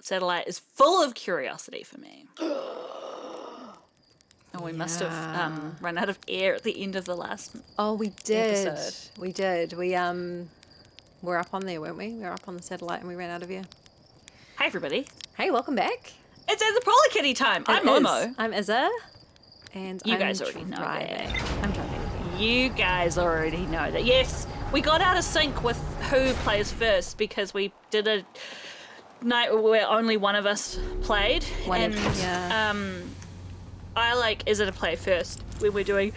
satellite is full of curiosity for me. And we must have run out of air at the end of the last we did. episode. We did. We were up on there, weren't we? We were up on the satellite and we ran out of air. Hi, everybody. Hey, welcome back. It's Anthropology Kitty time. I'm Momo. I'm Izza. And You I'm guys already know driving. that. I'm driving. You guys already know that. Yes, we got out of sync with who plays first because we did a night where only one of us played. I like Izza to play first when we're doing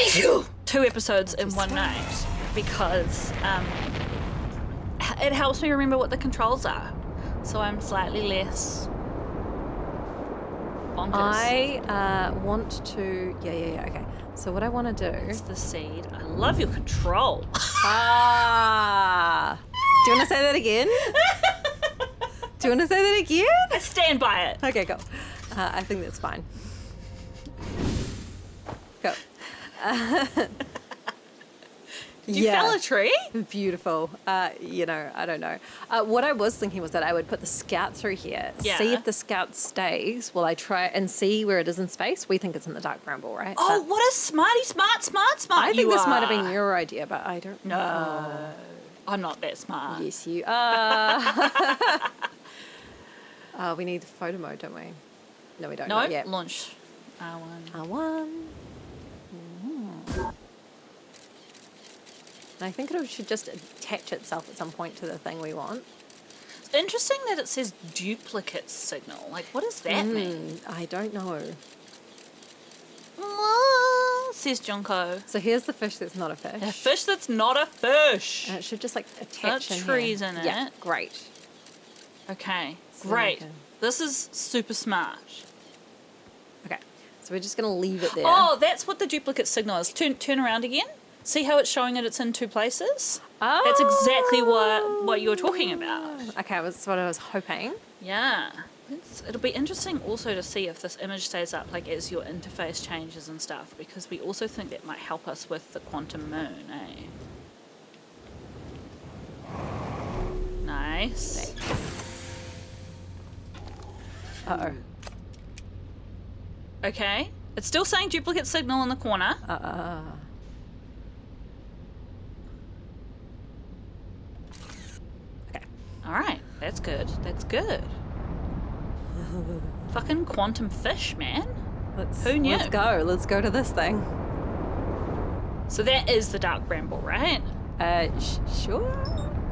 2 episodes in one night because it helps me remember what the controls are. So I'm slightly less bonkers. I want to... Yeah, okay. So what I want to do... It's the seed. I love your control. Do you want to say that again? Do you want to say that again? I stand by it. Okay, go. I think that's fine. Go. You fell a tree? Beautiful. I don't know. What I was thinking was that I would put the scout through here, see if the scout stays. Well, I try and see where it is in space. We think it's in the Dark Bramble, right? Oh, what a smart I think this might have been your idea, but I don't know. No, I'm not that smart. Yes, you are. We need the photo mode, don't we? No, we don't. No, yet. launch R1. R1. I think it should just attach itself at some point to the thing we want. It's interesting that it says duplicate signal. Like, what does that mean? I don't know. Says Junko. So here's the fish that's not a fish. A fish that's not a fish. And it should just like attach in trees here. in it. Yeah, great. Okay, So great. okay. This is super smart. Okay, so we're just going to leave it there. Oh, that's what the duplicate signal is. Turn around again. See how it's showing that it's in 2 places? Oh. That's exactly what you were talking about. Okay, that's what I was hoping. Yeah. It'll be interesting also to see if this image stays up like as your interface changes and stuff, because we also think that might help us with the quantum moon, eh? Nice. Uh-oh. Okay. It's still saying duplicate signal in the corner. Okay. All right. That's good. That's good. Fucking quantum fish, man. Who knew? Let's go to this thing. So that is the Dark Bramble, right? Sure.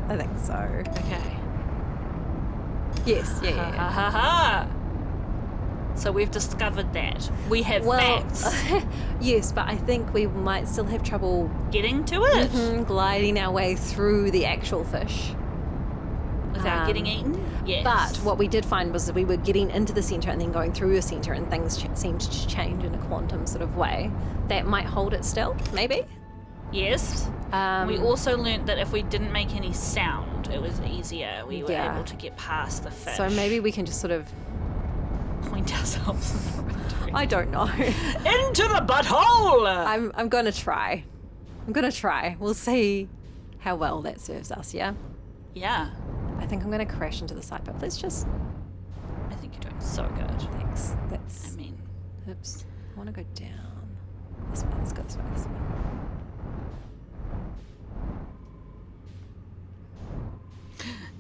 I think so. Okay. Yes, yeah. Ha ha ha. So we've discovered that. We have facts. Yes, but I think we might still have trouble Getting to it? gliding our way through the actual fish. Without getting eaten? Yes. But what we did find was that we were getting into the centre and then going through a centre and things seemed to change in a quantum sort of way. That might hold it still, maybe? Yes. We also learnt that if we didn't make any sound, it was easier. We were able to get past the fish. So maybe we can just sort of point ourselves in the right direction. I don't know. Into the butthole! I'm going to try. We'll see how well that serves us, yeah? Yeah. I think I'm going to crash into the side, but let's just... I think you're doing so good. Thanks. Oops. I want to go down. This way. Let's go this way.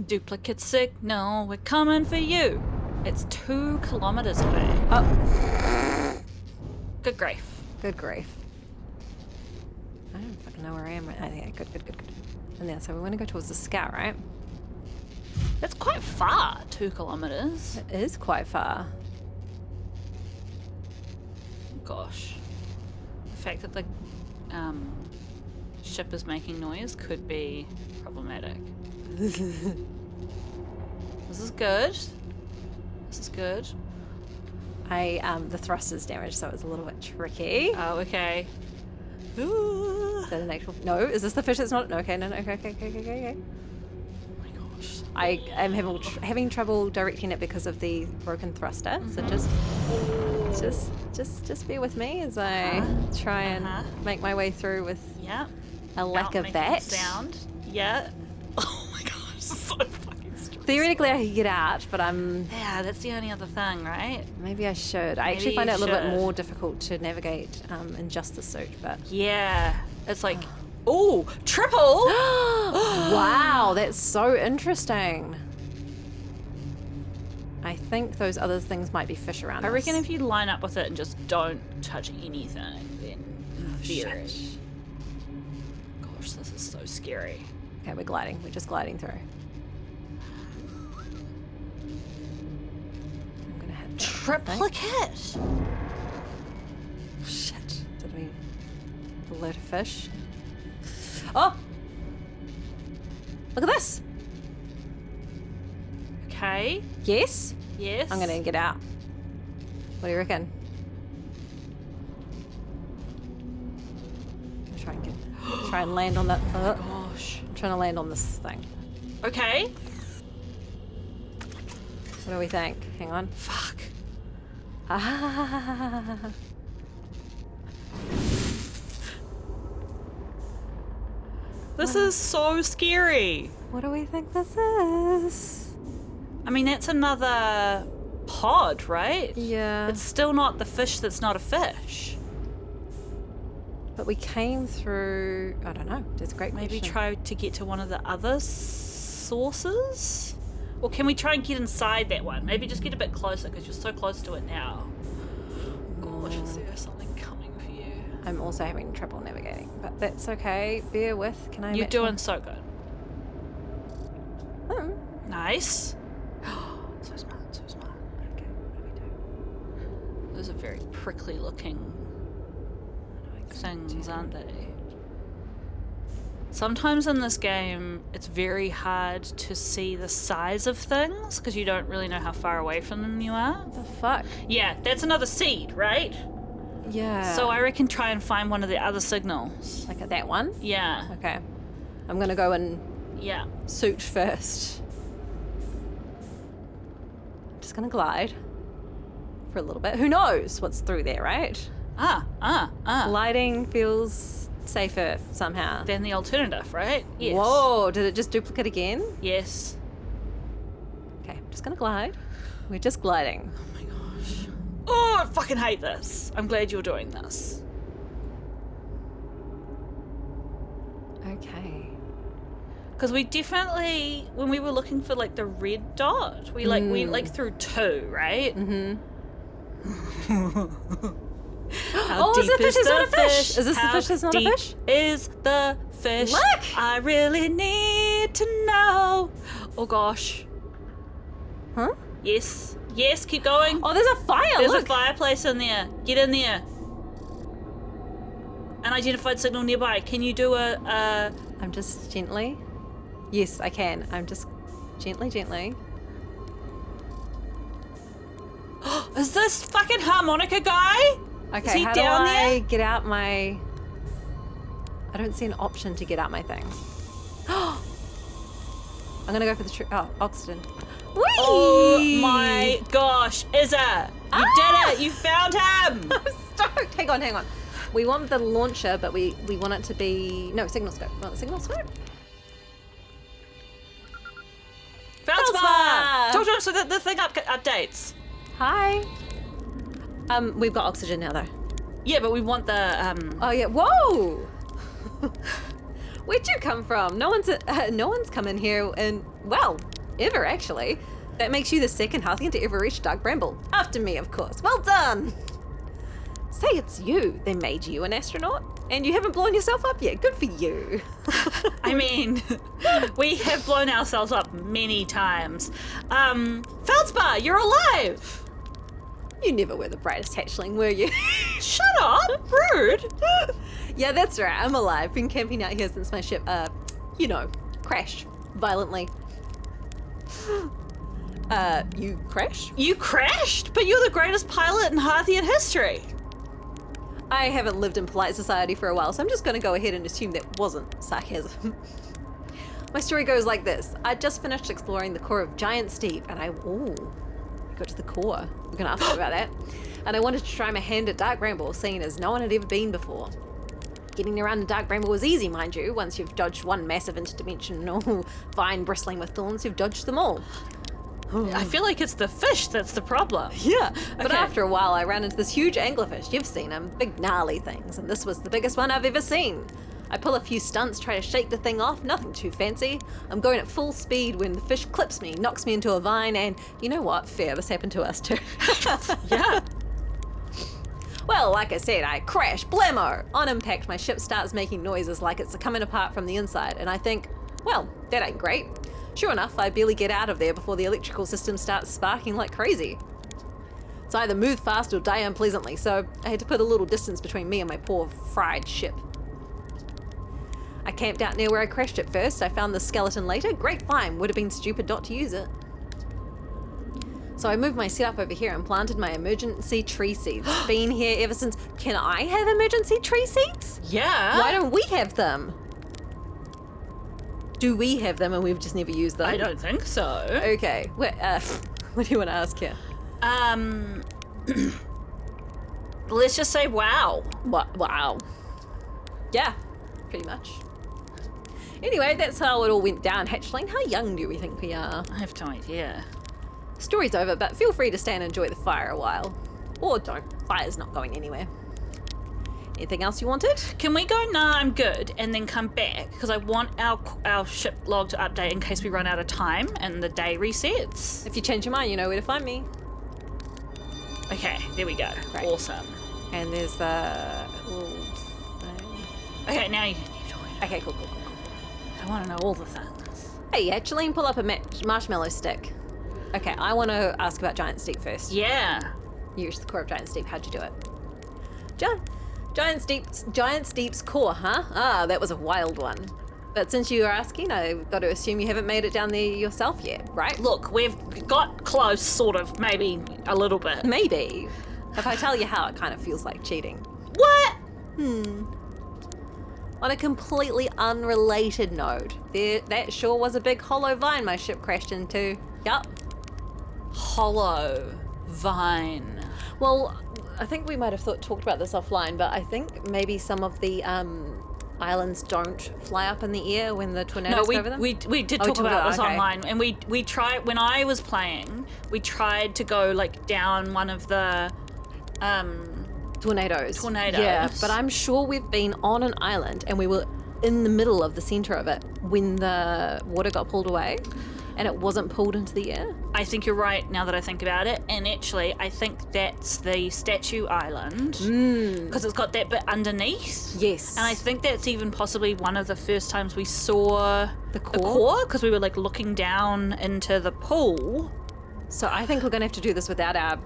Duplicate signal, we're coming for you. It's 2 kilometers away. Oh. Good grief. Good grief. I don't fucking know where I am right now. Yeah, good. And then, so we want to go towards the scout, right? That's quite far, 2 kilometers. It is quite far. Gosh. The fact that the ship is making noise could be problematic. This is good. The thrust is damaged, so it's a little bit tricky. Oh, okay. Is that an actual... No, is this the fish that's not... No, okay, no, okay. Oh my gosh. I am having trouble directing it because of the broken thruster, so just bear with me as I try and make my way through with a lack of that. Sound. Yeah. Oh my gosh, this is so fucking stressful. Theoretically, I could get out, but Yeah, that's the only other thing, right? maybe I should. I actually Maybe find it a you little bit should. more difficult to navigate in just the suit, but... Yeah. It's like, ooh, triple! Wow, that's so interesting. I think those other things might be fish around I us. reckon if you line up with it and just don't touch anything, then very. Gosh, this is so scary. Okay, we're gliding. We're just gliding through. I'm gonna hit that, I think. Triplicate! Shit. Did we alert a fish? Oh! Look at this! Okay. Yes? Yes. I'm gonna get out. What do you reckon? I'm try and try and land on that. Gosh. I'm trying to land on this thing. Okay. What do we think? Hang on. Fuck. Ah. This is so scary. What do we think this is? I mean, that's another pod, right? Yeah. It's still not the fish that's not a fish. But we came through. I don't know. That's a great Maybe question. try to get to one of the other sources? Or can we try and get inside that one? Maybe just get a bit closer because you're so close to it now. Gosh, is there something coming for you? I'm also having trouble navigating, but that's okay. Bear with. Can I? You're match doing so good. my- Oh. Nice. So smart, so smart. Okay. What do we do? Those are very prickly looking things, aren't they? Sometimes in this game, it's very hard to see the size of things because you don't really know how far away from them you are. What the fuck? Yeah, that's another seed, right? Yeah. So I reckon try and find one of the other signals. Like at that one. Yeah, Okay. I'm gonna go and yeah. suit first. Just gonna glide for a little bit. Who knows what's through there, right? Gliding feels safer somehow. Then the alternative, right? Yes. Whoa, did it just duplicate again? Yes. Okay, I'm just gonna glide. We're just gliding. Oh my gosh. Oh, I fucking hate this. I'm glad you're doing this. Okay. Because we definitely, when we were looking for like the red dot, we like went like through two, right? Mm-hmm. How Oh, is deep the fish is not a the fish? Is this the How fish that's not a deep fish? Is the fish? Look! I really need to know. Oh gosh. Huh? Yes. Yes, keep going. Oh, there's a fire. There's Look. a fireplace in there. Get in there. An identified signal nearby. Can you do a I'm just gently. Yes, I can. I'm just gently. Is this fucking harmonica guy? Okay, Is he how down do I there? get out my... I don't see an option to get out my thing. I'm gonna go for the oxygen. Whee! Oh my gosh, Izza! You did it! You found him! I'm stoked. Hang on. We want the launcher, but we want it to be... No, signal scope. We want the signal scope? Feldspar! Talk to him so that the thing updates. Hi. We've got oxygen now, though. Yeah, but we want the Oh yeah. Whoa. Where'd you come from? No one's come in here in ever actually. That makes you the second Harthian to ever reach Dark Bramble. After me, of course. Well done. Say it's you. They made you an astronaut, and you haven't blown yourself up yet. Good for you. I mean, we have blown ourselves up many times. Feldspar, you're alive! You never were the brightest hatchling, were you? Shut up! Rude! Yeah, that's right. I'm alive. Been camping out here since my ship, crashed violently. You crashed? You crashed? But you're the greatest pilot in Harthian history. I haven't lived in polite society for a while, so I'm just going to go ahead and assume that wasn't sarcasm. My story goes like this. I just finished exploring the core of Giant Steep, and I got to the core. We're going to ask you about that. And I wanted to try my hand at Dark Bramble, seeing as no one had ever been before. Getting around the Dark Bramble was easy, mind you. Once you've dodged one massive interdimensional vine bristling with thorns, you've dodged them all. I feel like it's the fish that's the problem. Yeah, but Okay. after a while I ran into this huge anglerfish. You've seen them, big gnarly things, and this was the biggest one I've ever seen. I pull a few stunts, try to shake the thing off, nothing too fancy. I'm going at full speed when the fish clips me, knocks me into a vine, and you know what? Fair, this happened to us too. Yeah. Well, like I said, I crash, blammo! On impact, my ship starts making noises like it's coming apart from the inside, and I think, well, that ain't great. Sure enough, I barely get out of there before the electrical system starts sparking like crazy. It's either move fast or die unpleasantly, so I had to put a little distance between me and my poor fried ship. I camped out near where I crashed it first. I found the skeleton later. Great find. Would have been stupid not to use it. So I moved my setup over here and planted my emergency tree seeds. Been here ever since. Can I have emergency tree seeds? Yeah. Why don't we have them? Do we have them and we've just never used them? I don't think so. Okay. What do you want to ask here? Let's just say wow. Wow. Yeah, pretty much. Anyway, that's how it all went down, Hatchling. How young do we think we are? I have no idea. Story's over, but feel free to stay and enjoy the fire a while. Or don't. Fire's not going anywhere. Anything else you wanted? Can we go, nah, I'm good, and then come back? Because I want our ship log to update in case we run out of time and the day resets. If you change your mind, you know where to find me. Okay, there we go. Right. Awesome. And there's a little thing. Okay, now you Okay, cool. I want to know all the things. Hey, Hatchling, pull up a marshmallow stick. Okay, I want to ask about Giant Steep first. Yeah. You reached the core of Giant Steep. How'd you do it? Giant Steep's core, huh? Ah, that was a wild one. But since you are asking, I've got to assume you haven't made it down there yourself yet, right? Look, we've got close, sort of, maybe a little bit. Maybe. If I tell you how, it kind of feels like cheating. What? On a completely unrelated note, that sure was a big hollow vine my ship crashed into. Yup. Hollow vine. Well, I think we might have talked about this offline, but I think maybe some of the islands don't fly up in the air when the tornadoes go over them. we did Oh, talk about this okay. online, and we tried, when I was playing, we tried to go like down one of the Tornadoes. Tornadoes. Yeah, but I'm sure we've been on an island and we were in the middle of the center of it when the water got pulled away and it wasn't pulled into the air. I think you're right now that I think about it, and actually I think that's the Statue Island because it's got that bit underneath. Yes. And I think that's even possibly one of the first times we saw The core? because we were like looking down into the pool. So I think we're going to have to do this without our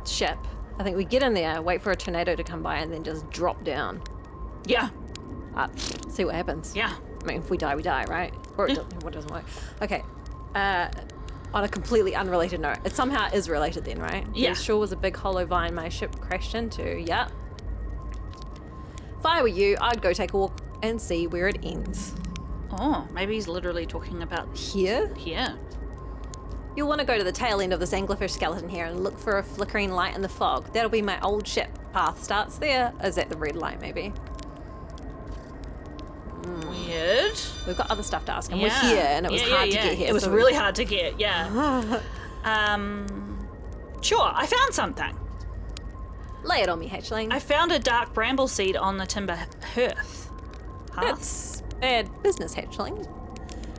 ship. I think we get in there, wait for a tornado to come by, and then just drop down. Yeah, See what happens. yeah. I mean, if we die, we die, right? Or what doesn't work. Okay. On a completely unrelated note, it somehow is related then, right? Yeah. There sure was a big hollow vine my ship crashed into. Yeah. If I were you, I'd go take a walk and see where it ends. Oh, maybe he's literally talking about Here? here. You'll want to go to the tail end of this anglerfish skeleton here and look for a flickering light in the fog. That'll be my old ship. Path starts there. Is that the red light, maybe? Weird. We've got other stuff to ask, and Yeah. we're here, and it was hard to get here. It was so really hard to get, yeah. Sure, I found something. Lay it on me, Hatchling. I found a dark bramble seed on the timber hearth. That's bad business, Hatchling.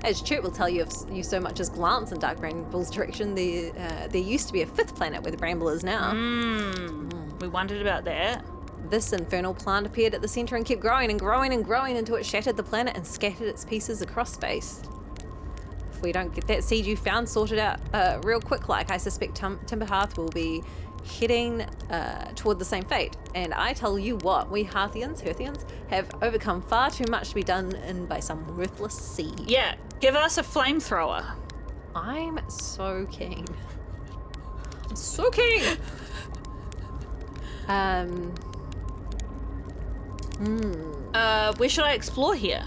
As Chert will tell you if you so much as glance in Dark Bramble's direction, there used to be a fifth planet where the Bramble is now. We wondered about that. This infernal plant appeared at the center and kept growing and growing and growing until it shattered the planet and scattered its pieces across space. If we don't get that seed you found sorted out real quick, like I suspect Timber Hearth will be heading toward the same fate. And I tell you what, we Hearthians have overcome far too much to be done in by some worthless seed. Yeah, give us a flamethrower. I'm so keen. I'm so keen. Where should I explore here?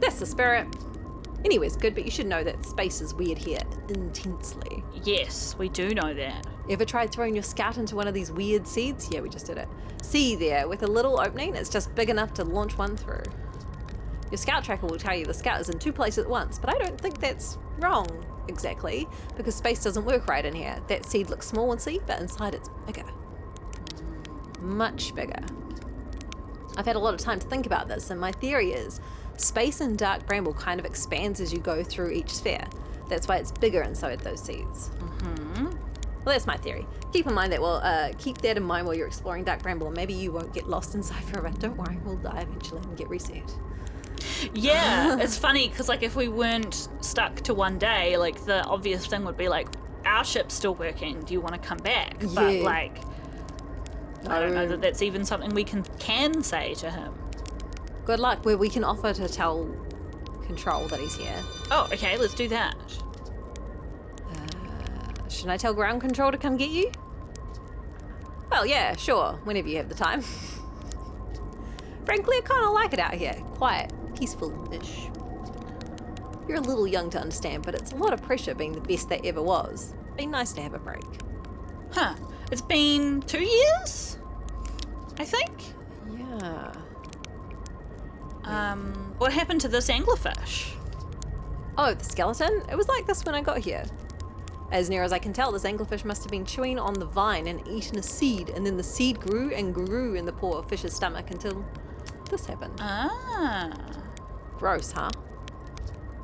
That's the spirit. Anywhere's good, but you should know that space is weird here intensely. Yes, we do know that. Ever tried throwing your scout into one of these weird seeds? Yeah, we just did it. See there, with a little opening, it's just big enough to launch one through. Your scout tracker will tell you the scout is in 2 places at once, but I don't think that's wrong exactly, because space doesn't work right in here. That seed looks small and see, but inside it's bigger. Much bigger. I've had a lot of time to think about this, and my theory is space in Dark Bramble kind of expands as you go through each sphere. That's why it's bigger inside those seeds. Well, that's my theory. Keep in mind that keep that in mind while you're exploring Dark Bramble, and maybe you won't get lost inside forever. Don't worry, we'll die eventually and get reset. Yeah, it's funny because like if we weren't stuck to one day, like the obvious thing would be like, our ship's still working. Do you want to come back? Yeah. But like, I don't know that that's even something we can say to him. Good luck. Where we can offer to tell Control that he's here. Oh, okay, let's do that. Should I tell Ground Control to come get you? Well, yeah, sure. Whenever you have the time. Frankly, I kind of like it out here. Quiet, peaceful-ish. You're a little young to understand, but it's a lot of pressure being the best that ever was. Be nice to have a break. Huh. It's been 2 years, I think. Yeah. What happened to this anglerfish? Oh, the skeleton? It was like this when I got here. As near as I can tell, this anglerfish must have been chewing on the vine and eaten a seed, and then the seed grew and grew in the poor fish's stomach until this happened. Ah. Gross, huh?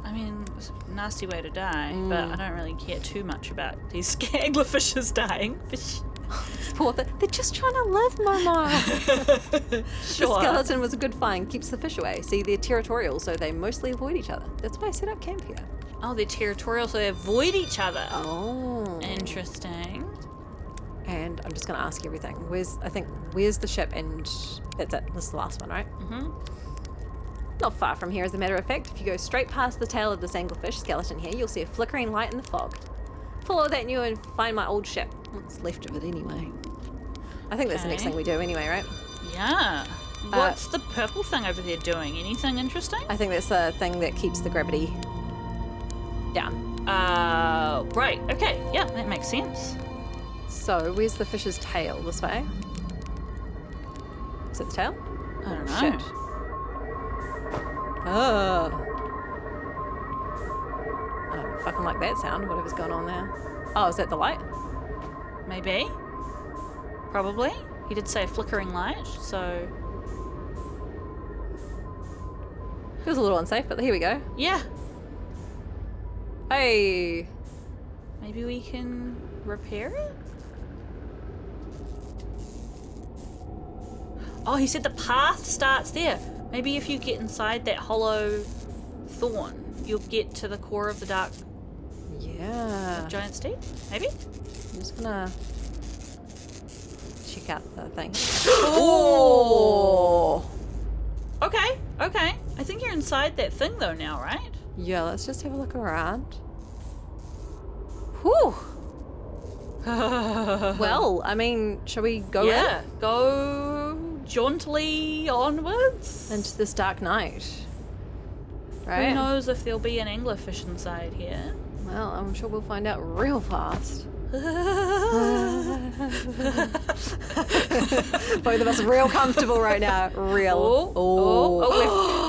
I mean, it's a nasty way to die, but I don't really care too much about these anglerfishes dying. This poor thing. They're just trying to live, Mama. Sure. The skeleton was a good find. Keeps the fish away. See, they're territorial, so they mostly avoid each other. That's why I set up camp here. Oh, they're territorial, so they avoid each other. Oh. Interesting. And I'm just going to ask everything. Where's the ship? And that's it. This is the last one, right? Mm-hmm. Not far from here, as a matter of fact. If you go straight past the tail of this anglerfish skeleton here, you'll see a flickering light in the fog. Follow that and you'll find my old ship. What's left of it anyway. I think that's the next thing we do anyway, right? Yeah. What's the purple thing over there doing? Anything interesting? I think that's the thing that keeps the gravity down. Right. Okay. Yeah, that makes sense. So, where's the fish's tail? This way? Is it the tail? I don't know. Shit. Oh. I don't fucking like that sound, whatever's going on there. Oh, is that the light? Maybe. Probably. He did say a flickering light, so... Feels a little unsafe, but here we go. Yeah. Hey! Maybe we can repair it? Oh, he said the path starts there. Maybe if you get inside that hollow thorn, you'll get to the core of the dark giant steep. Maybe? I'm just gonna check out the thing. Oh! Okay. I think you're inside that thing though now, right? Yeah, let's just have a look around. Whew! Well, I mean, shall we go Yeah, go jauntily onwards. into this dark night? Who Right? knows if there'll be an anglerfish inside here? Well, I'm sure we'll find out real fast. Both of us are real comfortable right now. Real.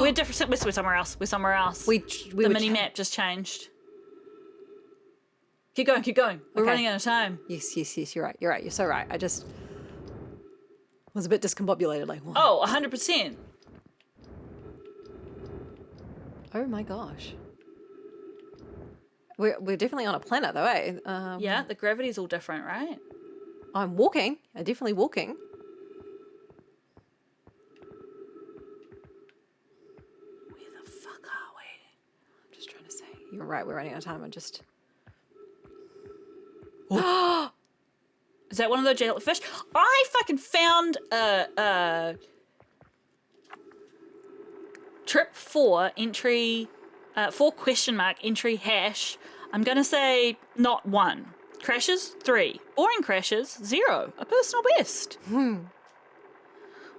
We're different. We're somewhere else. We're somewhere else. We the mini map just changed. Keep going. We're Okay. running out of time. Yes. You're right. You're so right. I just was a bit discombobulated. Like, what? Oh, 100%. Oh my gosh. We're definitely on a planet though, eh? Yeah, the gravity's all different, right? I'm walking. I'm definitely walking. Where the fuck are we? I'm just trying to say. You're right. We're running out of time. Is that one of those jellyfish? I fucking found trip 4 entry 4 question mark entry hash. I'm gonna say not 1. Crashes 3. Boring crashes 0. A personal best.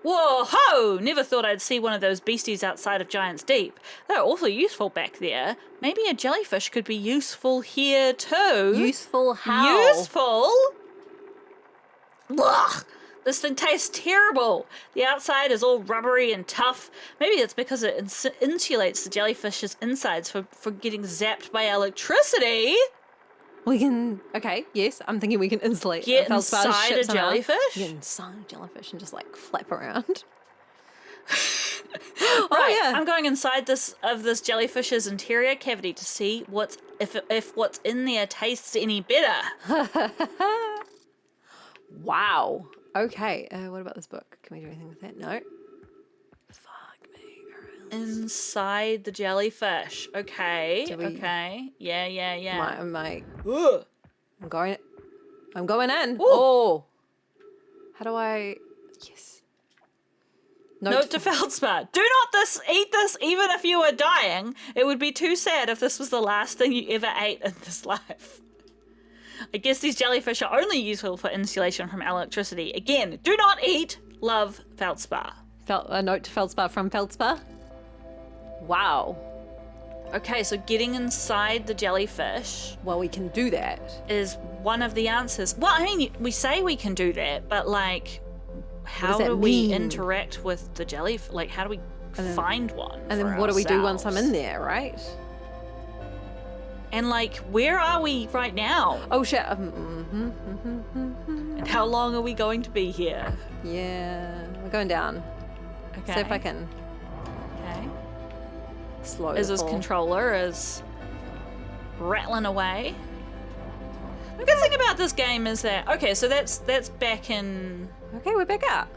Whoa ho! Never thought I'd see one of those beasties outside of Giant's Deep. They're awfully useful back there. Maybe a jellyfish could be useful here too. Useful how? Useful? Ugh! This thing tastes terrible. The outside is all rubbery and tough. Maybe it's because it insulates the jellyfish's insides for getting zapped by electricity. We can. Okay, yes, I'm thinking we can insulate. Get feldspar inside ship a somehow. jellyfish? Get inside a jellyfish and just like flap around. Right, yeah. I'm going inside this jellyfish's interior cavity to see if what's in there tastes any better. Wow. Okay. What about this book? Can we do anything with that? No. Fuck me. Inside the jellyfish. Okay. Do we- Okay. Yeah. I'm like, Ugh. I'm going in. Ooh. Oh. How do I? Yes. Note to Feldspar. Do not eat this even if you are dying. It would be too sad if this was the last thing you ever ate in this life. I guess these jellyfish are only useful for insulation from electricity. Again, do not eat. Love, Feldspar. A note to Feldspar from Feldspar. Wow. Okay, so getting inside the jellyfish Well, we can do that. is one of the answers. Well, I mean, we say we can do that, but like, how that do we mean? interact with the jellyfish? Like, how do we find one? And then for what do we do once I'm ourselves? in there, right? And like, where are we right now? Oh shit. And how long are we going to be here? Yeah, we're going down. Okay. See if I can Okay. slow As the his fall. controller is rattling away. The good thing about this game is that okay, so that's back in. Okay, we're back out.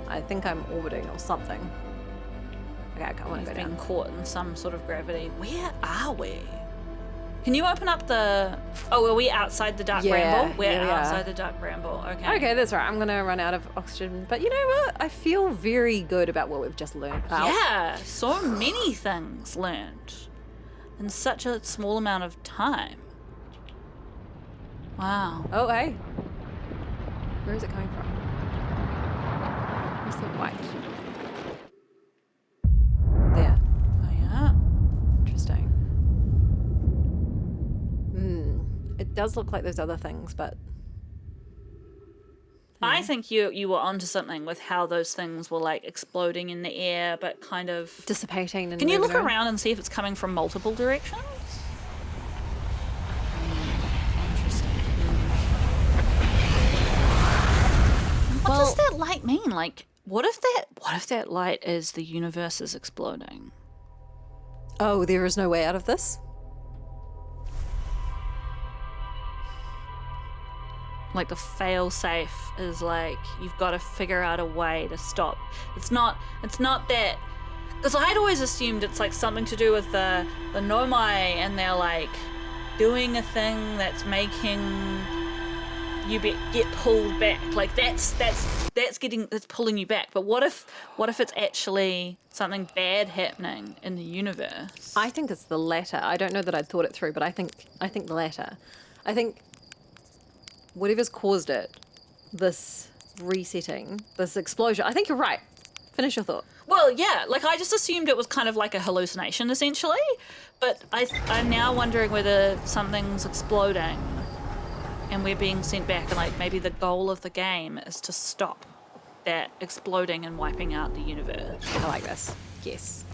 I think I'm orbiting or something. Okay, I want He's to go being down. caught in some sort of gravity. Where are we? Can you open up the? Oh, are we outside the Dark Yeah, Bramble? We're yeah, we are. outside the Dark Bramble. Okay. Okay, that's right. I'm gonna run out of oxygen. But you know what? I feel very good about what we've just learned. Ow. Yeah, so many things learned in such a small amount of time. Wow. Oh, hey. Where is it coming from? Where's the white? There. Oh, yeah. Interesting. It does look like those other things, but I think you were onto something with how those things were like exploding in the air, but kind of. dissipating. And Can you look moving around and see if it's coming from multiple directions? Interesting. What does that light mean? Like, what if that light is the universe is exploding? Oh, there is no way out of this? Like the fail safe is like you've got to figure out a way to stop. It's not that, because I'd always assumed it's like something to do with the Nomai and they're like doing a thing that's making you get pulled back. Like that's pulling you back. But what if it's actually something bad happening in the universe? I think it's the latter. I don't know that I'd thought it through, but I think the latter. I think whatever's caused it, this resetting, this explosion. I think you're right. Finish your thought. Well, yeah, like I just assumed it was kind of like a hallucination essentially, but I'm now wondering whether something's exploding and we're being sent back and like maybe the goal of the game is to stop that exploding and wiping out the universe. I like this. Yes.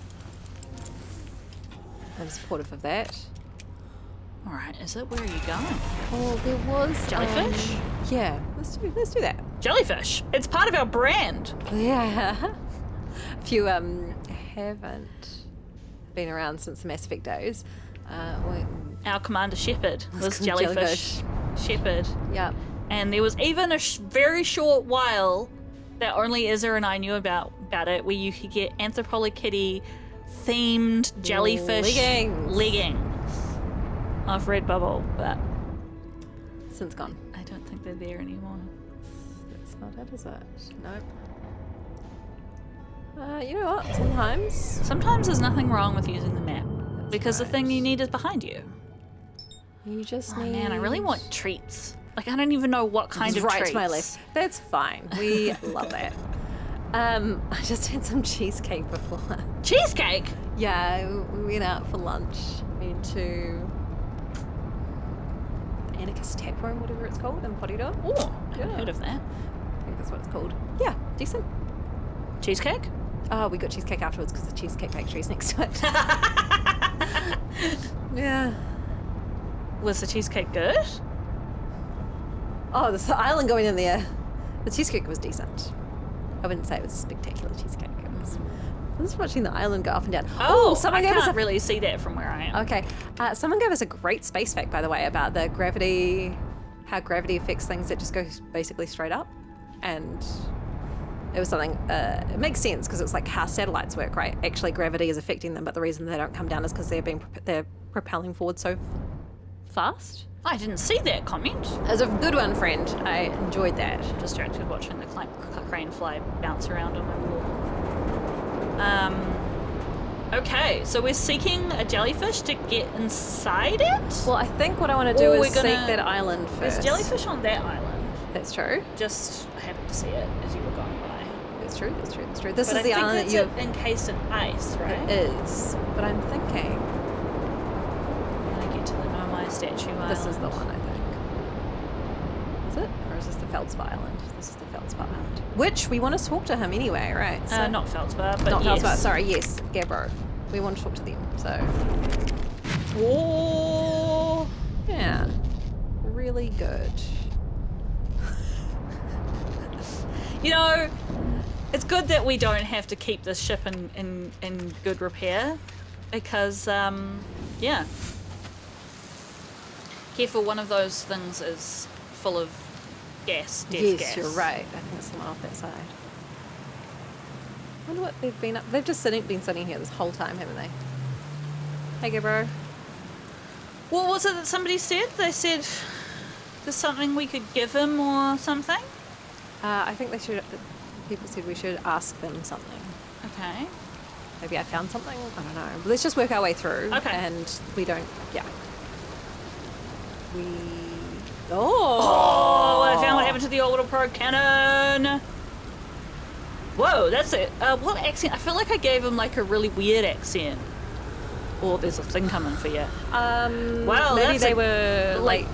I'm supportive of that. All right, is it? Where are you going? Oh, there was Jellyfish? Yeah, let's do that. Jellyfish. It's part of our brand. Yeah. If you haven't been around since the Mass Effect days, Our Commander Shepard was called Jellyfish Shepard. yeah. And there was even a very short while that only Izzer and I knew about it, where you could get Anthropologkitty themed jellyfish leggings off Redbubble, but Since gone. I don't think they're there anymore. That's not it, is it? Nope. You know what? Sometimes there's nothing wrong with using the map because the right. thing you need is behind you. You just Oh need. man, I really want treats. Like I don't even know what kind of right treats. to my left. That's fine. We love that. I just had some cheesecake before. Cheesecake. Yeah, we went out for lunch. Went to anarchist tap room, whatever it's called, in Porirua. Oh, I haven't Yeah. heard of that. I think that's what it's called. Yeah, decent. Cheesecake? Oh, we got cheesecake afterwards because the cheesecake factory is next to it. Yeah. Was the cheesecake good? Oh, the island going in there. The cheesecake was decent. I wouldn't say it was a spectacular cheesecake. It was. I was watching the island go up and down. Oh, someone I gave us can't a really see that from where I am. Okay. Someone gave us a great space fact, by the way, about the gravity, how gravity affects things that just go basically straight up. And it was something, it makes sense because it's like how satellites work, right? Actually, gravity is affecting them, but the reason they don't come down is because they're propelling forward so fast. I didn't see that comment. It was a good one, friend. I enjoyed that. Distracted watching the crane fly bounce around on my wall. Okay, so we're seeking a jellyfish to get inside it? Well, I think what I want to do Or is seek that island first. There's jellyfish on that island. That's true. Just, I happened to see it as you were going by. That's true. That's true. That's true. This But is the island that you. encased in ice, right? It is. But I'm thinking When I get to the Nomai statue island. this is the one. I think. Is it, or is this the Feldspar Island? This is the Feldspar Island. Which we want to talk to him anyway, right? So Not Feldspar, but not yes. Feldspar. Sorry. Yes, Gabbro. We want to talk to them. So. Whoa! Yeah. Really good. You know, it's good that we don't have to keep this ship in good repair because, yeah. Careful, one of those things is full of gas, death gas. Yes, you're right. I think it's someone off that side. I wonder what they've been up. They've just been sitting here this whole time, haven't they? Hey, Gabbro. What was it that somebody said? They said there's something we could give him or something? I think they should. People said we should ask them something. Okay. Maybe I found something. I don't know. But let's just work our way through. Okay. And we don't. Yeah. We. Oh, I found what happened to the orbital probe cannon. Whoa, that's it. What accent? I feel like I gave him like a really weird accent. Oh, there's a thing coming for you. Well, maybe that's they were like.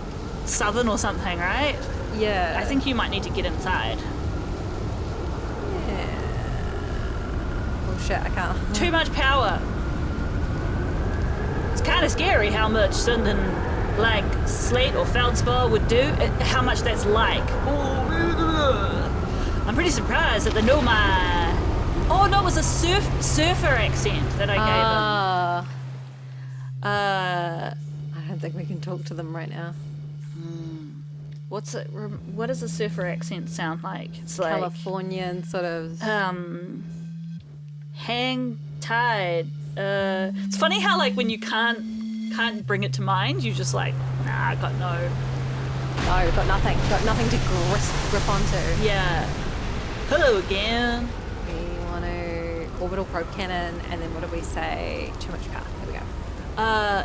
Southern or something, right? Yeah. I think you might need to get inside. Yeah. Oh shit! I can't. Too much power. It's kind of scary how much something like slate or feldspar would do. How much that's like. I'm pretty surprised that the Nomai. Oh no, it was a surfer accent that I gave him. I don't think we can talk to them right now. What's it? What does a surfer accent sound like? It's like Californian sort of. hang tight. It's funny how like when you can't bring it to mind, you just like I got no. No, got nothing. Got nothing to grip onto. Yeah. Hello again. We want to orbital probe cannon, and then what do we say? Too much power. Here we go.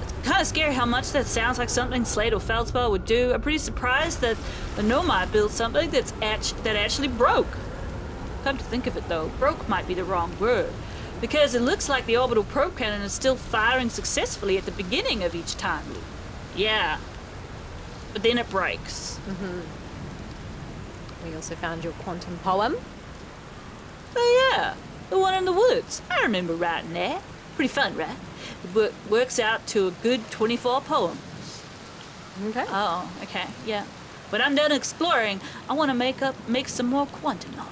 It's kind of scary how much that sounds like something Slade or Feldspar would do. I'm pretty surprised that the Nomai built something that actually broke. Come to think of it though, broke might be the wrong word. Because it looks like the orbital probe cannon is still firing successfully at the beginning of each time loop. Yeah. But then it breaks. We also found your quantum poem. Oh yeah, the one in the woods. I remember writing that. Pretty fun, right? It works out to a good 24 poems. Okay. Oh, okay, yeah. When I'm done exploring, I want to make some more quantum art.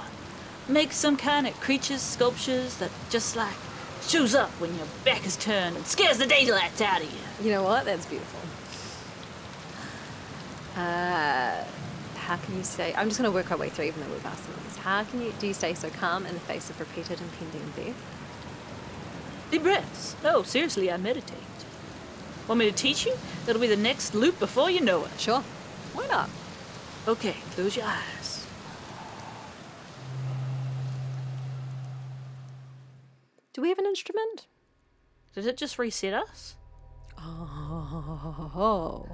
Make some kind of creatures, sculptures that just like shows up when your back is turned and scares the daylights out of you. You know what? That's beautiful. How can you stay? I'm just going to work our way through, even though we've asked them this. How do you stay so calm in the face of repeated impending death? Deep breaths. Oh, seriously, I meditate. Want me to teach you? That'll be the next loop before you know it. Sure. Why not? Okay, close your eyes. Do we have an instrument? Did it just reset us? Oh.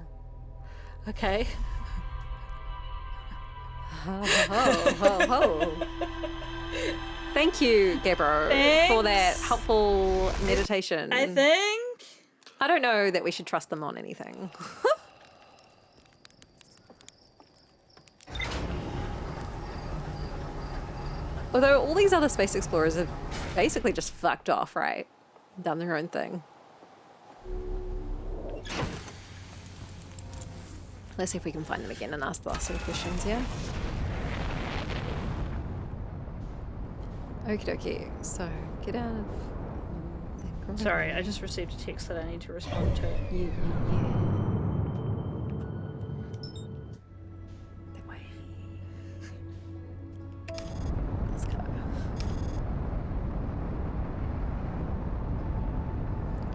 Okay. Thank you, Gabbro, for that helpful meditation. I think. I don't know that we should trust them on anything. Although all these other space explorers have basically just fucked off, right? Done their own thing. Let's see if we can find them again and ask the last set of questions, yeah? Okie dokie. So, get out of... Sorry, I just received a text that I need to respond to. Yeah. That way. Let's go.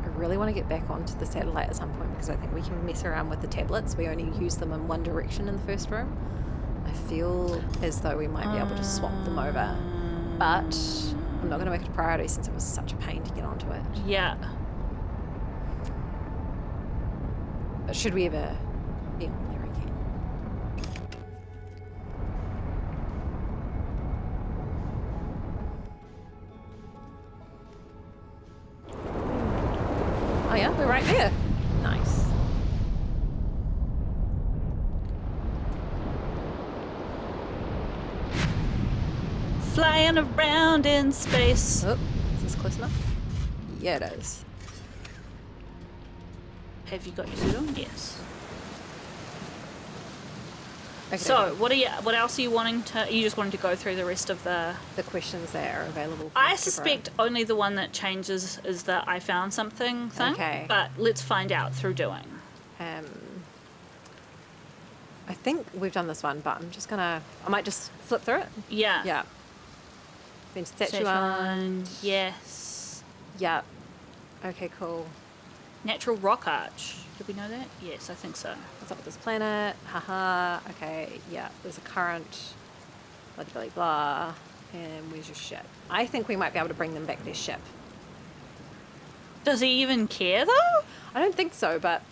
I really want to get back onto the satellite at some point because I think we can mess around with the tablets. We only use them in one direction in the first room. I feel as though we might be able to swap them over. But I'm not going to make it a priority since it was such a pain to get onto it. Yeah. But should we ever be on there again? Oh yeah, we're right there. Nice. Flying around in space. Oh, is this close enough? Yeah, it is. Have you got your suit on? Yes. Okay. So, what else are you wanting to... You just wanting to go through the rest of the... The questions that are available for I us to suspect only the one that changes is the I found something thing. Okay. But let's find out through doing. I think we've done this one, but I'm just gonna... I might just flip through it. Yeah. Yeah. Been to Statue Statue Island. Island, yes. Yeah. Okay, cool. Natural rock arch. Did we know that? Yes, I think so. What's up with this planet? Haha. Okay, yeah. There's a current. Blah, blah, blah. And where's your ship? I think we might be able to bring them back their ship. Does he even care, though? I don't think so, but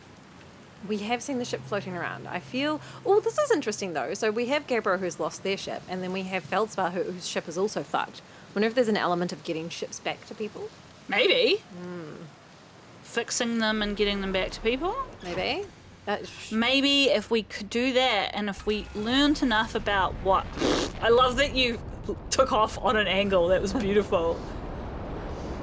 we have seen the ship floating around. I feel... Oh, this is interesting, though. So we have Gabbro, who's lost their ship, and then we have Feldspar, whose ship is also fucked. Wonder if there's an element of getting ships back to people? Maybe. Fixing them and getting them back to people? Maybe. Maybe if we could do that, and if we learned enough about what... I love that you took off on an angle. That was beautiful.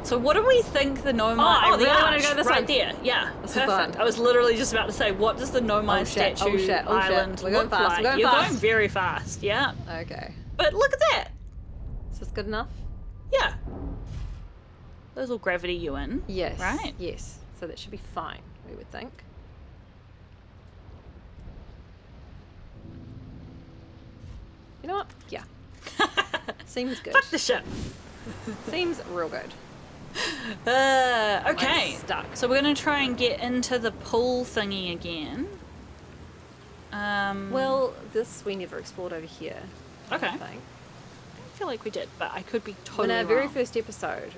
So what do we think the Nomai... I really the wanna arch, go this right one. there. Yeah, This is the perfect. one. I was literally just about to say, what does the Nomai statue island We're going look fast, like? we're going You're fast. going very fast, yeah. Okay. But look at that. Is this good enough? Yeah. Those will gravity you in. Yes. Right? Yes. So that should be fine, we would think. You know what? Yeah. Seems good. Fuck the ship. Seems real good. Okay. I'm stuck. So we're going to try and get into the pool thingy again. Well, this we never explored over here. Okay. I I think. feel like we did, but I could be totally In our wrong. very first episode,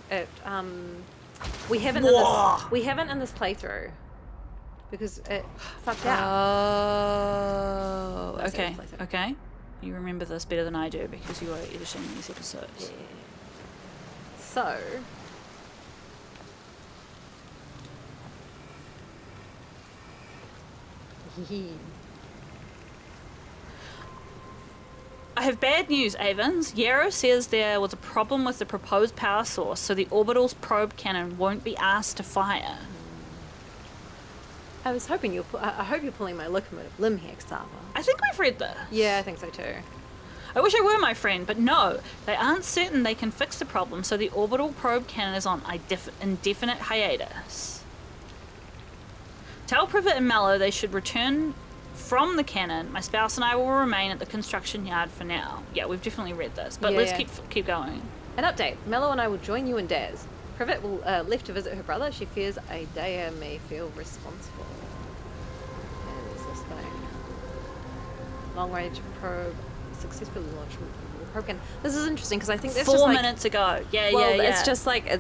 we haven't Whoa. in this playthrough because it fucked Oh, out. That's okay. it, playthrough. Okay. You remember this better than I do because you are editing these episodes. Yeah. So. I have bad news, Avens. Yarrow says there was a problem with the proposed power source, so the orbital's probe cannon won't be asked to fire. I was hoping I hope you're pulling my locomotive limb here, Xava. I think we've read this. Yeah, I think so too. I wish I were, my friend, but no. They aren't certain they can fix the problem, so the orbital probe cannon is on indefinite hiatus. Tell Privet and Mallow they should return from the cannon. My spouse and I will remain at the construction yard for now. Yeah, we've definitely read this, but let's keep going. An update. Mello and I will join you and Daz. Privet will left to visit her brother. She fears Aidea may feel responsible. And is this thing? Long-range probe successfully launched from the probe cannon. This is interesting because I think that's 4 just like, minutes ago. Yeah. it's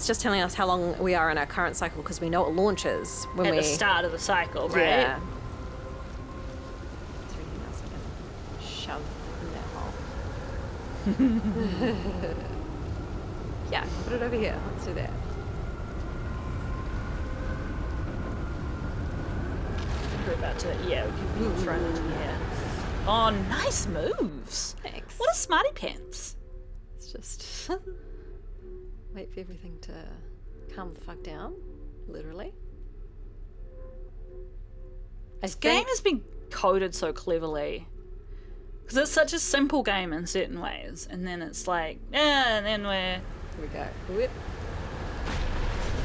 just telling us how long we are in our current cycle because we know it launches when at the start of the cycle, right? Yeah. Is there anything else I can shove in that hole? Yeah, put it over here. Let's do that. We're about to, we can throw it in here. Oh, nice moves. Thanks. What a smarty pants. It's Just wait for everything to calm the fuck down, literally. This game has been coded so cleverly. Because it's such a simple game in certain ways. And then it's like, and then Here we go. Whip.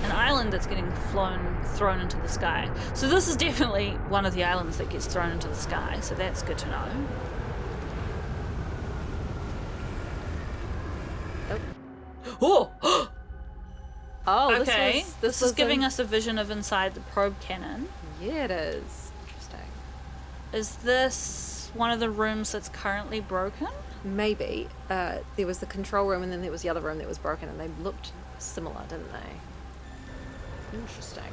an island that's getting thrown into the sky. So this is definitely one of the islands that gets thrown into the sky. So that's good to know. Oh! Oh, Okay, this is giving a... us a vision of inside the probe cannon. Yeah, it is. Interesting. Is this one of the rooms that's currently broken? Maybe. There was the control room and then there was the other room that was broken and they looked similar, didn't they? Interesting.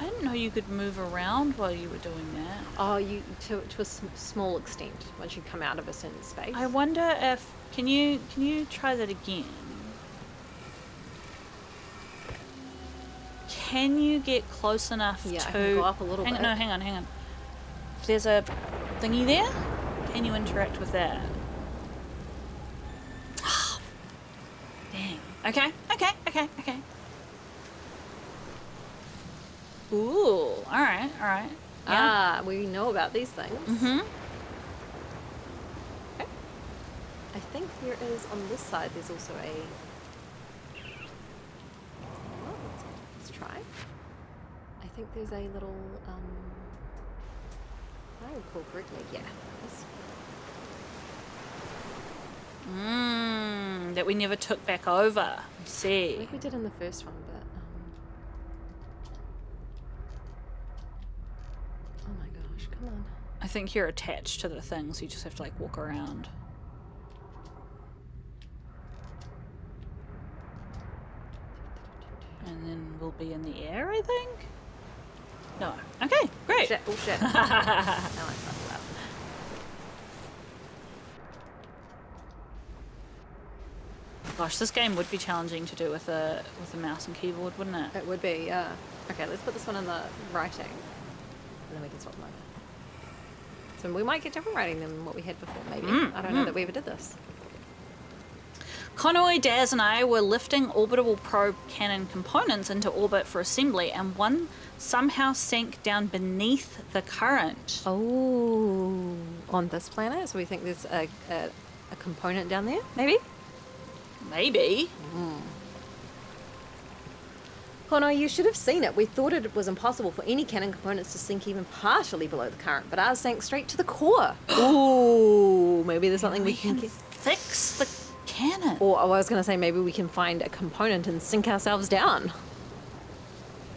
I didn't know you could move around while you were doing that. Oh, you to a small extent once you come out of a certain space. I wonder if can you try that again? Can you get close enough Yeah, to I can go up a little bit. No, hang on. If there's a thingy there, can you interact with that? Dang. Okay. Ooh, alright. Yeah. Ah, we know about these things. Mm-hmm. Okay. I think there is on this side. There's also a. Oh, let's try. I think there's a little. If I recall correctly, yeah. This. That we never took back over. I I see. think we did in the first one, but. Oh my gosh! Come on. I think you're attached to the thing, so you just have to like walk around. And then we'll be in the air, I think? No. Okay, great. Shit! Oh shit! Now I fucked up. Gosh, this game would be challenging to do with a mouse and keyboard, wouldn't it? It would be, yeah. Okay, let's put this one in the writing, and then we can swap them over. So we might get different writing than what we had before, maybe. I don't know that we ever did this. Conroy, Daz, and I were lifting orbital probe cannon components into orbit for assembly, and one somehow sank down beneath the current. Oh, on this planet? So we think there's a component down there, maybe? Maybe. Conroy, you should have seen it. We thought it was impossible for any cannon components to sink even partially below the current, but ours sank straight to the core. Ooh, maybe there's something we can get. Fix the cannon. Or I was going to say maybe we can find a component and sink ourselves down.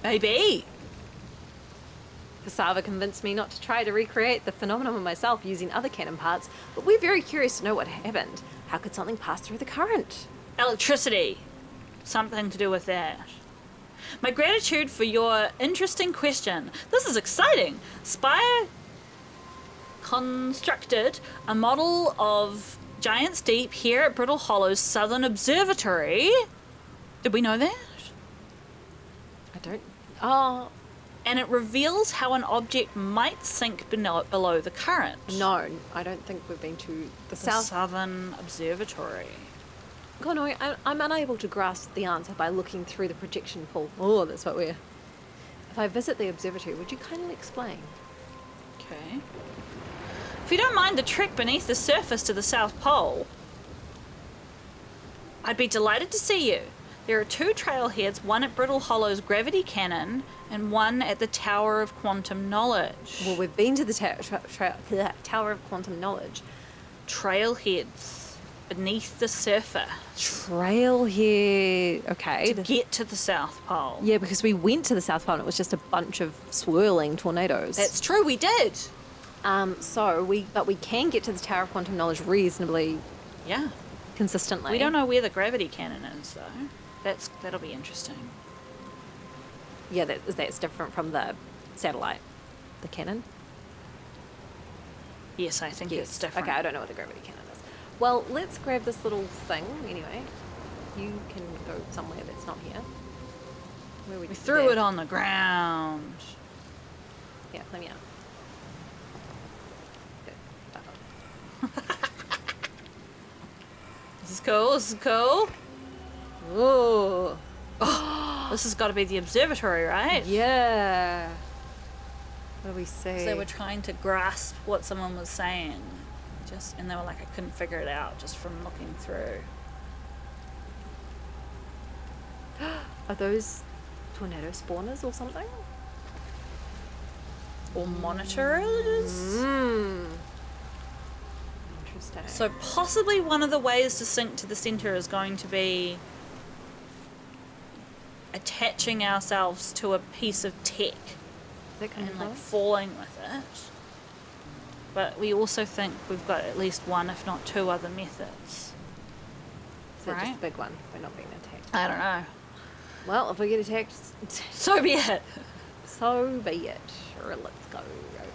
Maybe. Cassava convinced me not to try to recreate the phenomenon myself using other cannon parts, but we're very curious to know what happened. How could something pass through the current? Electricity. Something to do with that. My gratitude for your interesting question. This is exciting. Spire constructed a model of Giant's Deep here at Brittle Hollow's Southern Observatory. Did we know that? I don't... Oh, And it reveals how an object might sink below the current. no, I don't think we've been to the The south. Southern Observatory. Conroy, I'm unable to grasp the answer by looking through the projection pool. Oh, that's what we're... If I visit the observatory, would you kindly explain? Okay. If you don't mind the trek beneath the surface to the South Pole, I'd be delighted to see you. There are two trailheads, one at Brittle Hollow's gravity cannon and one at the Tower of Quantum Knowledge. Well, we've been to the Tower of Quantum Knowledge. Trailheads beneath the surface Trail here. Okay. to get to the South Pole. Yeah, because we went to the South Pole and it was just a bunch of swirling tornadoes. That's true, we did. But we can get to the Tower of Quantum Knowledge reasonably Yeah. consistently. We don't know where the gravity cannon is, though. That'll be interesting. Yeah, that's different from the satellite, the cannon. Yes, I think it's different. Okay, I don't know what the gravity cannon is. Well, let's grab this little thing anyway. You can go somewhere that's not here. Where We threw it on the ground. Yeah, let me out. Good. cool. This is cool. Ooh. This has got to be the observatory, right? Yeah. What do we see? So they were trying to grasp what someone was saying. And they were like, I couldn't figure it out just from looking through. Are those tornado spawners or something? Or monitorers? Interesting. So possibly one of the ways to sync to the center is going to be attaching ourselves to a piece of tech Is that coming and like across? falling with it. But we also think we've got at least one, if not two, other methods. Is that right? just a big one? We're not being attacked. I don't know. Well, if we get attacked, So be it. so be it. Sure, let's go over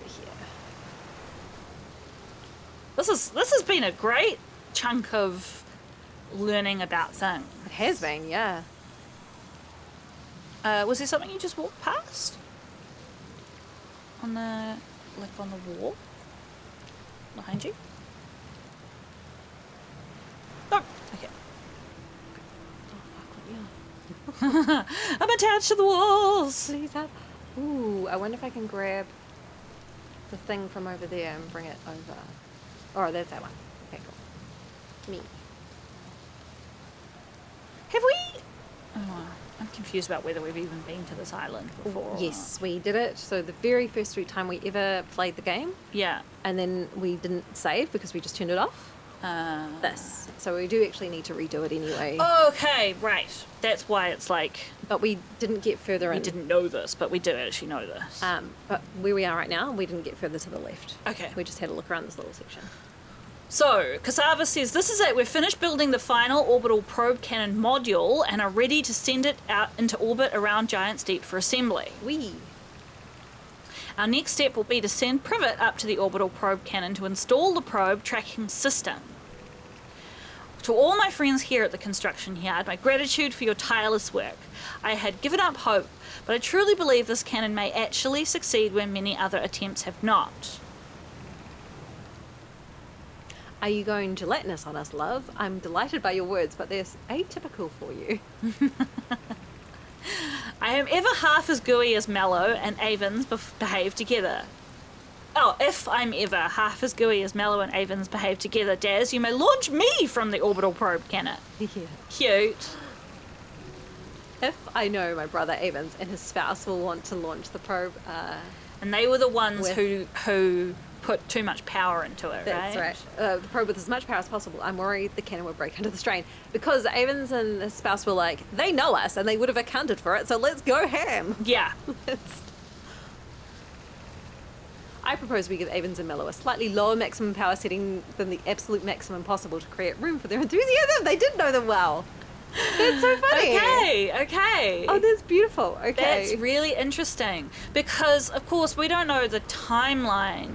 here. This has been a great chunk of learning about things. It has been, yeah. Was there something you just walked past? On the wall? Behind you? No. Okay. Oh, fuck, yeah. I'm attached to the walls. Please help. Ooh, I wonder if I can grab the thing from over there and bring it over. Oh, there's that one. Okay, cool. Me. Have we? Oh, I'm confused about whether we've even been to this island before. Yes, we did it. So the very first time we ever played the game, Yeah. and then we didn't save because we just turned it off. This. So we do actually need to redo it anyway. Okay, right. That's why it's like But we didn't get further in. we didn't know this, but we do actually know this. But where we are right now, we didn't get further to the left. Okay. We just had a look around this little section. So, Cassava says, this is it. We've finished building the final orbital probe cannon module and are ready to send it out into orbit around Giant's Deep for assembly. Wee. Our next step will be to send Privet up to the orbital probe cannon to install the probe tracking system. To all my friends here at the construction yard, my gratitude for your tireless work. I had given up hope, but I truly believe this cannon may actually succeed where many other attempts have not. Are you going gelatinous on us, love? I'm delighted by your words, but they're atypical for you. I am ever half as gooey as Mallow and Avens behave together. Oh, if I'm ever half as gooey as Mallow and Avens behave together, Daz, you may launch me from the orbital probe cannon. Yeah. Cute. If I know my brother Evans and his spouse will want to launch the probe, And they were the ones With- who put too much power into it, that's right? right. The probe with as much power as possible. I'm worried the cannon will break under the strain because Evans and his spouse were like, they know us and they would have accounted for it, so let's go ham. Yeah. I propose we give Evans and Mello a slightly lower maximum power setting than the absolute maximum possible to create room for their enthusiasm. They did know them well. That's so funny. Okay. Oh, that's beautiful. Okay. That's really interesting because, of course, we don't know the timeline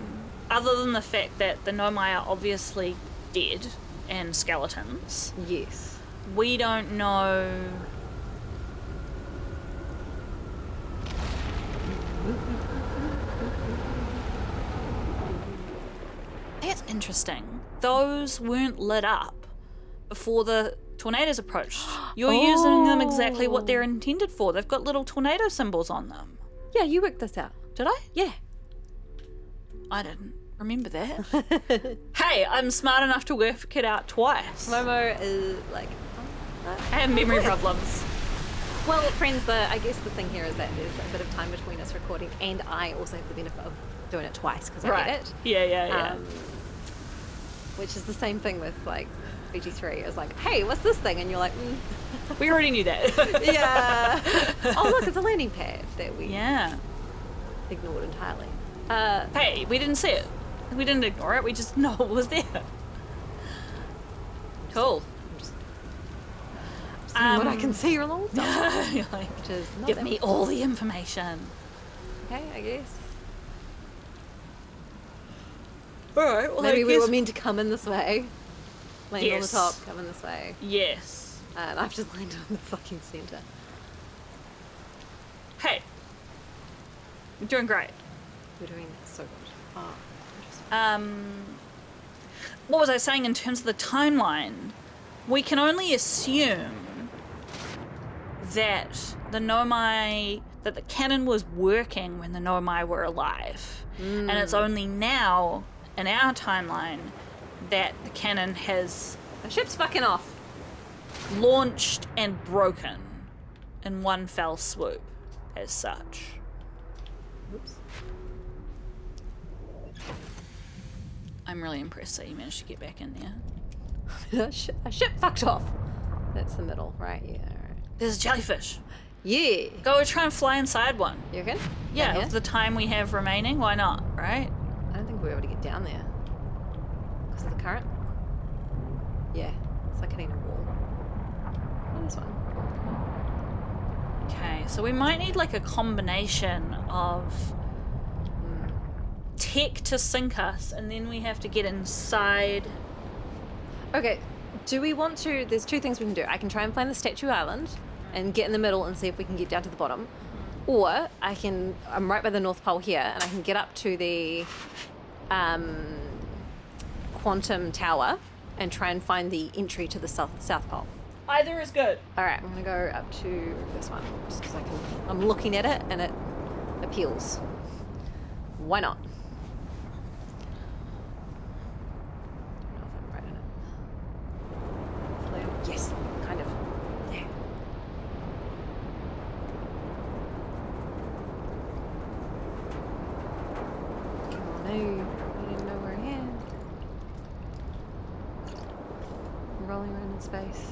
other than the fact that the Nomai are obviously dead and skeletons. Yes. We don't know. That's interesting. Those weren't lit up before the tornadoes approached. You're using them exactly what they're intended for. They've got little tornado symbols on them. Yeah, you worked this out. Did I? Yeah. I didn't remember that. Hey, I'm smart enough to work it out twice. Momo is like... I have memory problems. Well, friends, I guess the thing here is that there's a bit of time between us recording, and I also have the benefit of doing it twice because I get it. Yeah. Which is the same thing with like BG3. It was like, hey, what's this thing? And you're like, We already knew that. yeah. Oh, look, it's a landing pad that we Yeah. ignored entirely. Hey, we didn't see it. We didn't ignore it. We just know it was there. Cool. I'm just seeing what I can see along stuff. You're like, Which is not give that me much. all the information. Okay, I guess. All right. Well, Maybe we were meant to come in this way. Land on the Yes. top, come in this way. Yes. And I've just landed on the fucking centre. Hey. You're doing great. We're doing so good. Oh, interesting. What was I saying in terms of the timeline? we can only assume that that the cannon was working when the Nomai were alive. And it's only now, in our timeline, that the cannon has The ship's fucking off. launched and broken in one fell swoop, as such. Oops. I'm really impressed that you managed to get back in there. A ship fucked off. That's the middle, right? Yeah, right. There's a jellyfish. Yeah. Go try and fly inside one. You reckon? Yeah, Down with here? the time we have remaining, why not, right? I don't think we'll be able to get down there. Because of the current? Yeah. It's like hitting a wall. Oh, this one. Okay, so we might need like a combination of tech to sink us, and then we have to get inside. Okay. Do we want to... There's two things we can do. I can try and find the Statue Island and get in the middle and see if we can get down to the bottom. Or I'm right by the North Pole here, and I can get up to the Quantum Tower and try and find the entry to the South Pole. Either is good. All right, I'm gonna go up to this one just because I'm looking at it and it appeals. Why not? I don't know if I'm right in it. Hopefully yes, kind of. Yeah. Come on, no, you didn't know where I am. I'm rolling around in space.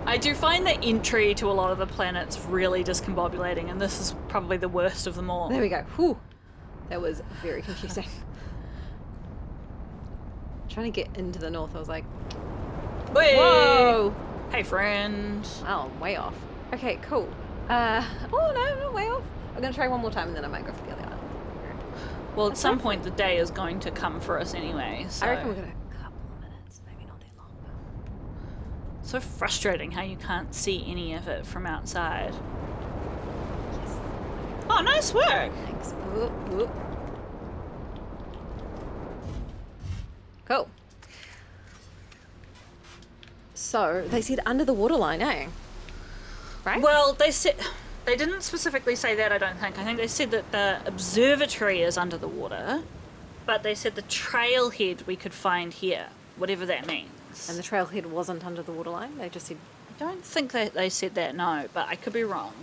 I do find the entry to a lot of the planets really discombobulating, and this is probably the worst of them all. There we go. Whew. That was very confusing. Trying to get into the north, I was like, Whee! whoa! Hey, friend. Oh, way off. Okay, cool. Oh no, not way off. I'm gonna try one more time and then I might go for the other one. Well, at some point the day is going to come for us anyway, so... I reckon we're gonna a couple of minutes, maybe not that long. So frustrating how you can't see any of it from outside. Yes. Oh, nice work! Thanks. Whoop, whoop. Cool. So they said under the waterline, eh? Right? Well, they didn't specifically say that, I don't think. I think they said that the observatory is under the water, but they said the trailhead we could find here, whatever that means. And the trailhead wasn't under the waterline. They just said, I don't think they said that, no, but I could be wrong.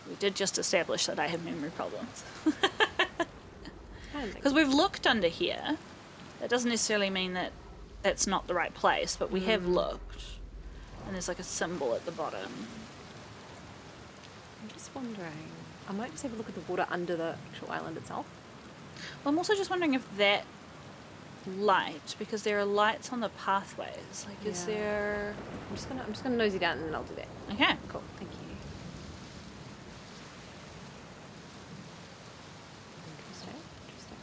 We did just establish that I have memory problems. I don't think. Because we've looked under here. That doesn't necessarily mean that that's not the right place, but we have looked. And there's like a symbol at the bottom. I'm just wondering. I might just have a look at the water under the actual island itself. Well, I'm also just wondering if that light, because there are lights on the pathways. Like, is Yeah. there? I'm just gonna nosy down and then I'll do that. Okay. Cool. Thank you. Interesting. Interesting.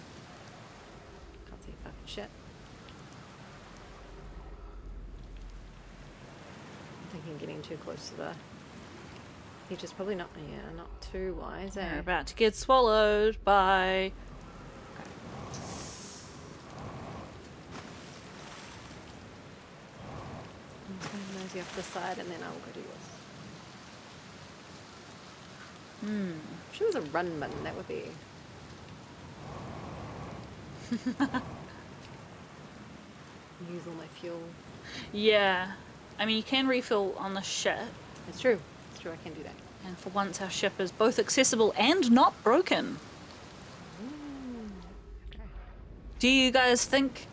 Can't see fucking shit. I'm thinking getting too close to the edge is probably not. Yeah, not too wise. They're Eh? about to get swallowed by. I'm just gonna nosy off this side and then I will go do yours. If she was a run button, that would be. Use all my fuel. Yeah. I mean, you can refill on the ship, It's true. It's true. I can do that. and for once our ship is both accessible and not broken. Okay. Do you guys think,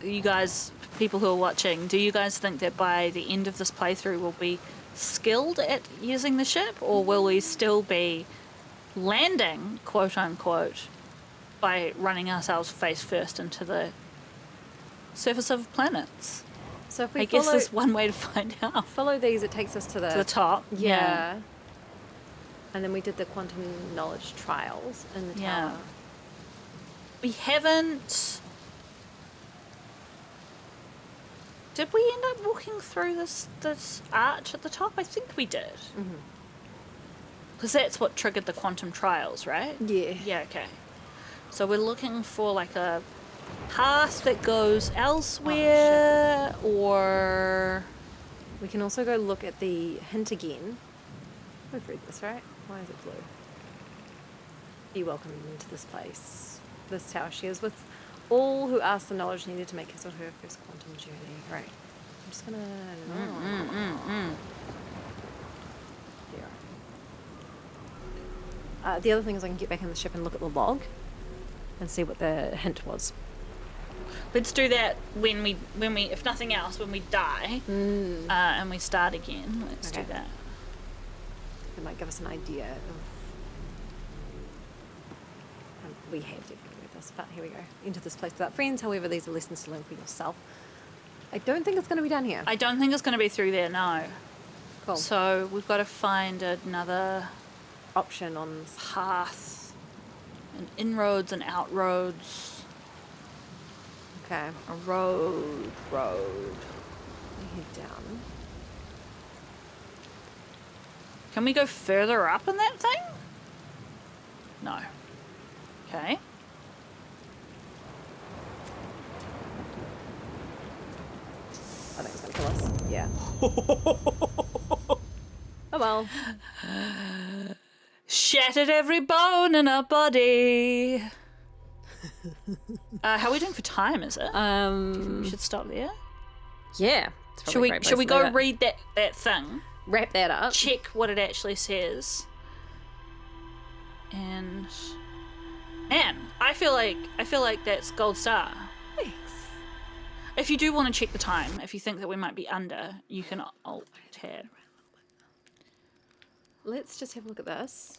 people who are watching, do you guys think that by the end of this playthrough we'll be skilled at using the ship, or will we still be landing, quote unquote, by running ourselves face first into the surface of planets? So if we I guess follow, there's one way to find out. follow these, it takes us to the To the top. Yeah. And then we did the quantum knowledge trials in the Yeah. tower. We haven't. Did we end up walking through this arch at the top? I think we did. Because that's what triggered the quantum trials, right? Yeah. Yeah, okay. So we're looking for like a path that goes elsewhere, or... We can also go look at the hint again. We've read this, right? Why is it blue? Be welcomed into this place. This tower shares with all who ask the knowledge needed to make his or her first quantum journey. Right. I'm just gonna... Here. The other thing is I can get back in the ship and look at the log and see what the hint was. Let's do that when we, if nothing else, when we die and we start again. Let's do that. It might give us an idea of... we have definitely read this, but here we go. Enter this place without friends. However, these are lessons to learn for yourself. I don't think it's going to be down here. I don't think it's going to be through there, no. Cool. So we've got to find another Option on... path, and inroads and outroads. Okay. A road. Head down. Can we go further up in that thing? No. Okay. I think it's going to kill us. Yeah. Oh well. Shattered every bone in our body. How are we doing for time, is it? We should stop there. Yeah. Should we go read that thing? Wrap that up. Check what it actually says. And man, I feel like that's gold star. Thanks. If you do want to check the time, if you think that we might be under, you can alt tab. Let's just have a look at this.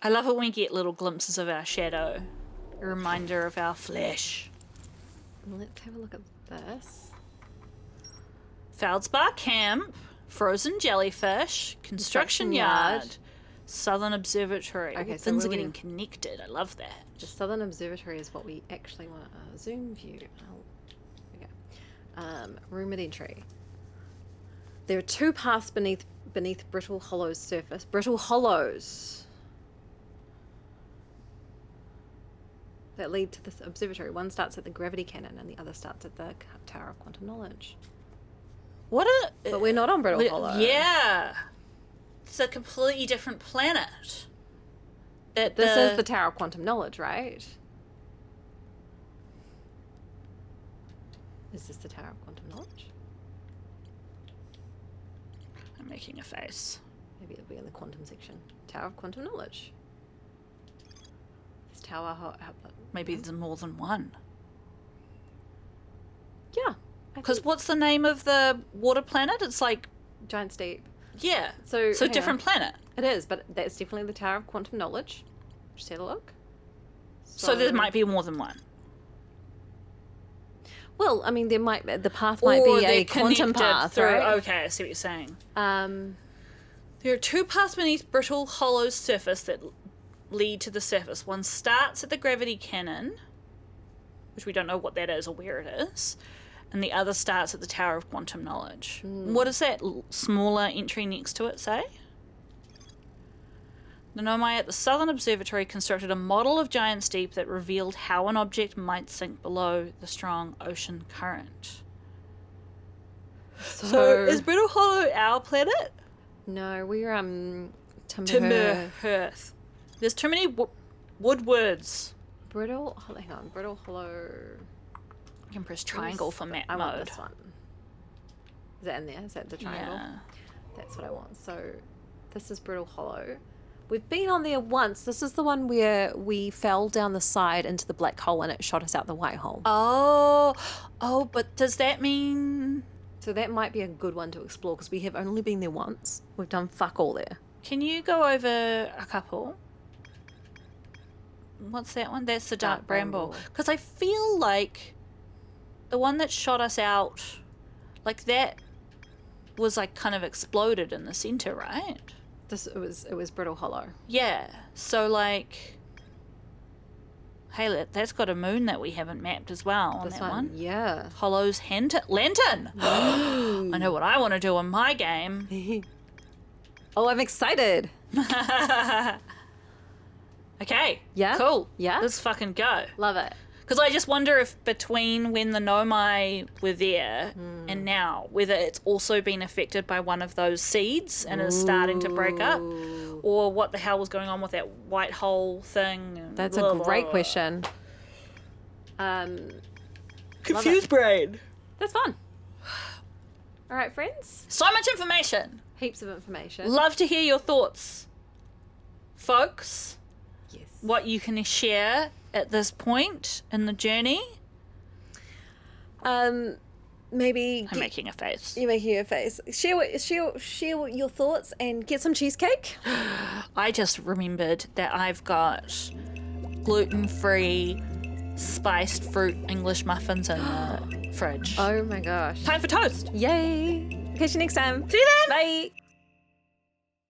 I love it when we get little glimpses of our shadow, a reminder of our flesh. Let's have a look at this. Feldspar Camp, Frozen Jellyfish, Construction Yard, Southern Observatory. Okay, Ooh, so things are where getting connected. I love that. The Southern Observatory is what we actually want. Zoom view. Room at entry. There are two paths beneath Brittle Hollow's surface. Brittle Hollows that lead to this observatory. One starts at the gravity cannon and the other starts at the Tower of Quantum Knowledge. But we're not on Brittle Hollow. Yeah. It's a completely different planet. This is the Tower of Quantum Knowledge, right? Is this the Tower of Quantum Knowledge? I'm making a face. Maybe it'll be in the quantum section. Tower of Quantum Knowledge. This tower... Maybe there's more than one. Yeah. Because what's the name of the water planet? It's like... Giant Steep. Yeah. So different planet. It is, but that's definitely the Tower of Quantum Knowledge. Just had a look. So there might be more than one. Well, I mean, the path might be a quantum path, right? Okay, I see what you're saying. There are two paths beneath Brittle Hollow's surface that lead to the surface. One starts at the gravity cannon, which we don't know what that is or where it is, and the other starts at the Tower of Quantum Knowledge. What does that smaller entry next to it say? The Nomai at the Southern Observatory constructed a model of Giant Steep that revealed how an object might sink below the strong ocean current. So is Brittle Hollow our planet? No, we're Timberhearth. There's too many wood words. Brittle Hollow. You can press triangle for map mode. I want this one. Is that in there? Is that the triangle? Yeah. That's what I want. So this is Brittle Hollow. We've been on there once. This is the one where we fell down the side into the black hole and it shot us out the white hole. Oh, but does that mean... So that might be a good one to explore because we have only been there once. We've done fuck all there. Can you go over a couple? What's that one? That's the Dark Bramble. Because I feel like the one that shot us out, like that was like kind of exploded in the center, right? It was Brittle Hollow. Yeah. So like, hey, that's got a moon that we haven't mapped as well on that one. Yeah. Hollow's lantern. I know what I want to do in my game. Oh, I'm excited. Okay. Yeah? Cool. Yeah? Let's fucking go. Love it. Because I just wonder if between when the Nomai were there and now, whether it's also been affected by one of those seeds and is starting to break up, or what the hell was going on with that white hole thing. And That's blah, a blah, great blah. question. Confused brain. That's fun. All right, friends. So much information. Heaps of information. Love to hear your thoughts, folks. Yes. What you can share at this point in the journey. Maybe I'm making a face. you're making a face. Share your thoughts and get some cheesecake. I just remembered that I've got gluten-free spiced fruit English muffins in the fridge. Oh my gosh. Time for toast. Yay. Catch you next time. See you then. Bye.